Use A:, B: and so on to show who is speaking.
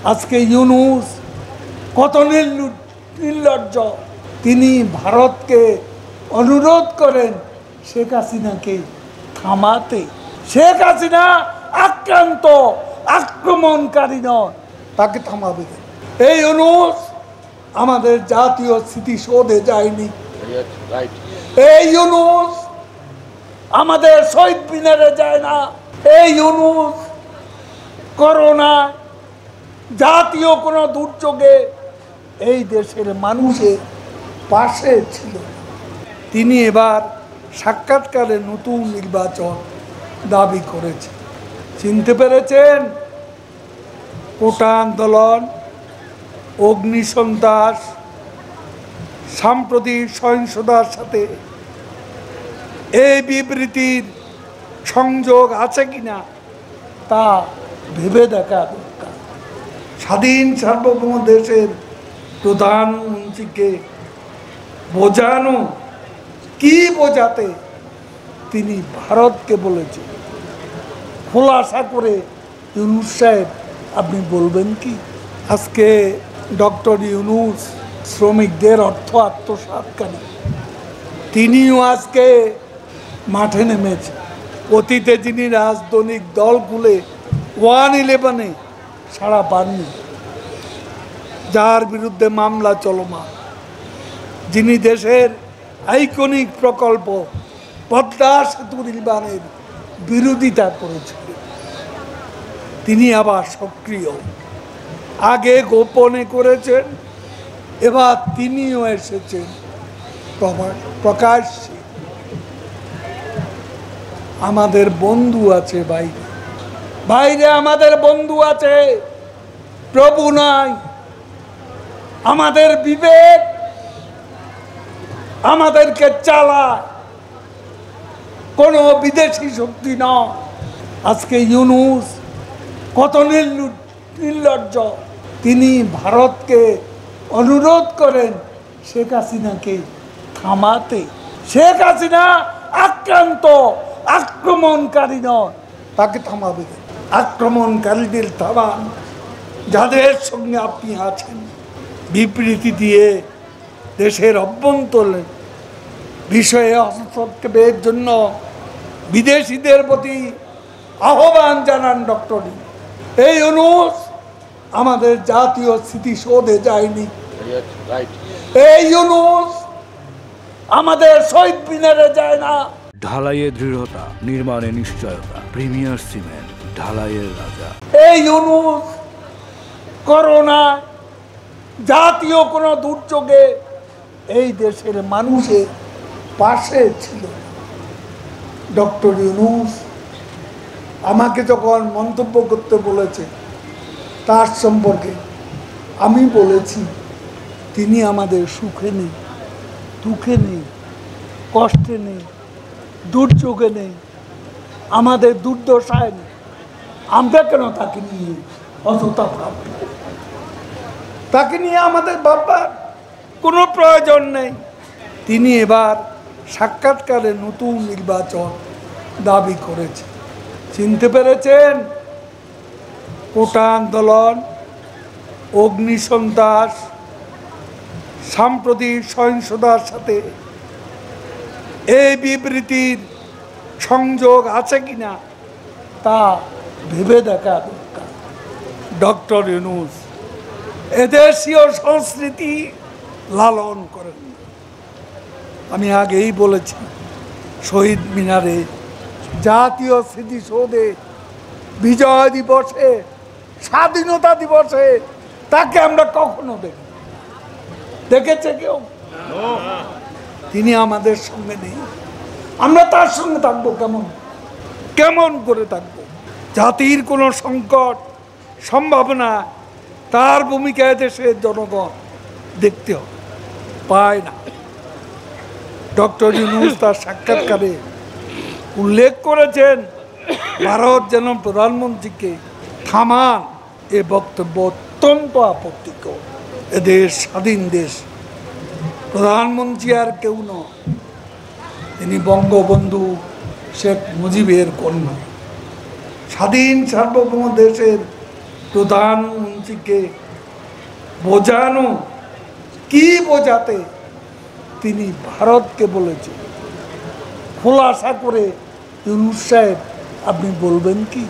A: আজকে ইউনূস কত নির্লজ্জ, তিনি ভারতকে অনুরোধ করেন শেখ হাসিনাকে থামাতে। শেখ হাসিনা আক্রান্ত, আক্রমণকারী নয়, তাকে থামাবে। এই ইউনূস আমাদের জাতীয় স্মৃতিসৌধে যায়নি, এই ইউনূস আমাদের শহীদ মিনারে যায় না, এই ইউনূস করোনা জাতীয় কোনো দুর্যোগে এই দেশের মানুষের পাশে ছিল। তিনি এবার সাক্ষাৎকারে নতুন নির্বাচন দাবি করেছেন। চিনতে পেরেছেন? কোটা আন্দোলন, অগ্নিসন্ত্রাস, সাম্প্রতিক সহিংসতার সাথে এই বিবৃতির সংযোগ আছে কিনা তা ভেবে দেখা দরকার। স্বাধীন সার্বভৌম দেশের প্রধানমন্ত্রীকে বোঝানো, কি বোঝাতে তিনি ভারতকে বলেছেন, খোলাসা করে ইউনূস সাহেব আপনি বলবেন কি? আজকে ডক্টর ইউনূস শ্রমিকদের অর্থ আত্মসাৎকারী, তিনিও আজকে মাঠে নেমেছে। অতীতে যিনি রাজনৈতিক দল খুলে 111-এ সাড়া পাননি, যার বিরুদ্ধে মামলা চলমান, যিনি দেশের আইকনিক প্রকল্প পদ্মা সেতু নির্মাণের বিরোধিতা করেছিলেন, তিনি আবার সক্রিয়। আগে গোপনে করেছেন, এবার তিনিও এসেছেন প্রকাশ্যে। আমাদের বন্ধু আছে বাইরে, বাইরে আমাদের বন্ধু আছে, প্রভু নাই। আমাদের বিবেক আমাদেরকে চালায়, কোনো বিদেশি শক্তি নয়। আজকে ইউনূস কত নির্লজ্জ, তিনি ভারতকে অনুরোধ করেন শেখ হাসিনাকে থামাতে। শেখ হাসিনা আক্রান্ত, আক্রমণকারী নয়, তাকে থামাবে। আক্রমণকারীদের থামান, যাদের সঙ্গে আপনি আছেন। বিবৃতি দিয়ে দেশের অভ্যন্তরীণ বিষয়ে হস্তক্ষেপের জন্য বিদেশিদের প্রতি আহ্বান জানান ডক্টর। এই ইউনূস আমাদের জাতীয় স্মৃতিসৌধে যায়নি, এই ইউনূস আমাদের শহীদ মিনারে যায় না।
B: ঢালাইয়ে দৃঢ়তা, নির্মাণে নিশ্চয়তা, প্রিমিয়ার সিমেন্ট, ঢালাইয়ের রাজা।
A: এই ইউনূস করোনা জাতীয় কোনো দুর্যোগে এই দেশের মানুষের পাশে ছিল। ডক্টর ইউনূস আমাকে যখন মন্তব্য করতে বলেছে, তার সম্পর্কে আমি বলেছি তিনি আমাদের সুখে নেই, দুঃখে নেই, কষ্টে নেই, দুর্যোগে নেই, আমাদের দুর্দশায় নেই। আমরা কেন তাকে নিয়ে অযথা ভাবব? তাকে নিয়ে আমাদের ভাববার কোনো প্রয়োজন নেই। তিনি এবার সাক্ষাৎকারে নতুন নির্বাচন দাবি করেছেন। চিনতে পেরেছেন? কোটা আন্দোলন, অগ্নিসন্ত্রাস, সাম্প্রতিক সহিংসতার সাথে এই বিবৃতির সংযোগ আছে কিনা তা ভেবে দেখা দরকার। ডক্টর ইউনূস এদেশীয় সংস্কৃতি লালন করেন। আমি আগেই বলেছি, শহীদ মিনারে, জাতীয় স্মৃতিসৌধে, বিজয় দিবসে, স্বাধীনতা দিবসে তাকে আমরা কখনো দেখেছে কেউ? তিনি আমাদের সঙ্গে নেই, আমরা তার সঙ্গে থাকবো কেমন? কেমন করে থাকবো? জাতির কোনো সংকট, সম্ভাবনা, তার ভূমিকায় দেশের জনগণ দেখতে পায় না। ডক্টর ইউনূস তার সাক্ষাৎকারে উল্লেখ করেছেন, ভারত যেন প্রধানমন্ত্রীকে থামান। এ বক্তব্য অত্যন্ত আপত্তিকর। এদেশ স্বাধীন দেশ, প্রধানমন্ত্রী আর কেউ নয়, তিনি বঙ্গবন্ধু শেখ মুজিবের কন্যা। স্বাধীন সার্বভৌম দেশের প্রধানমন্ত্রীকে বোঝানো, কি বোঝাতে তিনি ভারতকে বলেছেন, খোলাসা করে ইউনূস সাহেব আপনি বলবেন কি?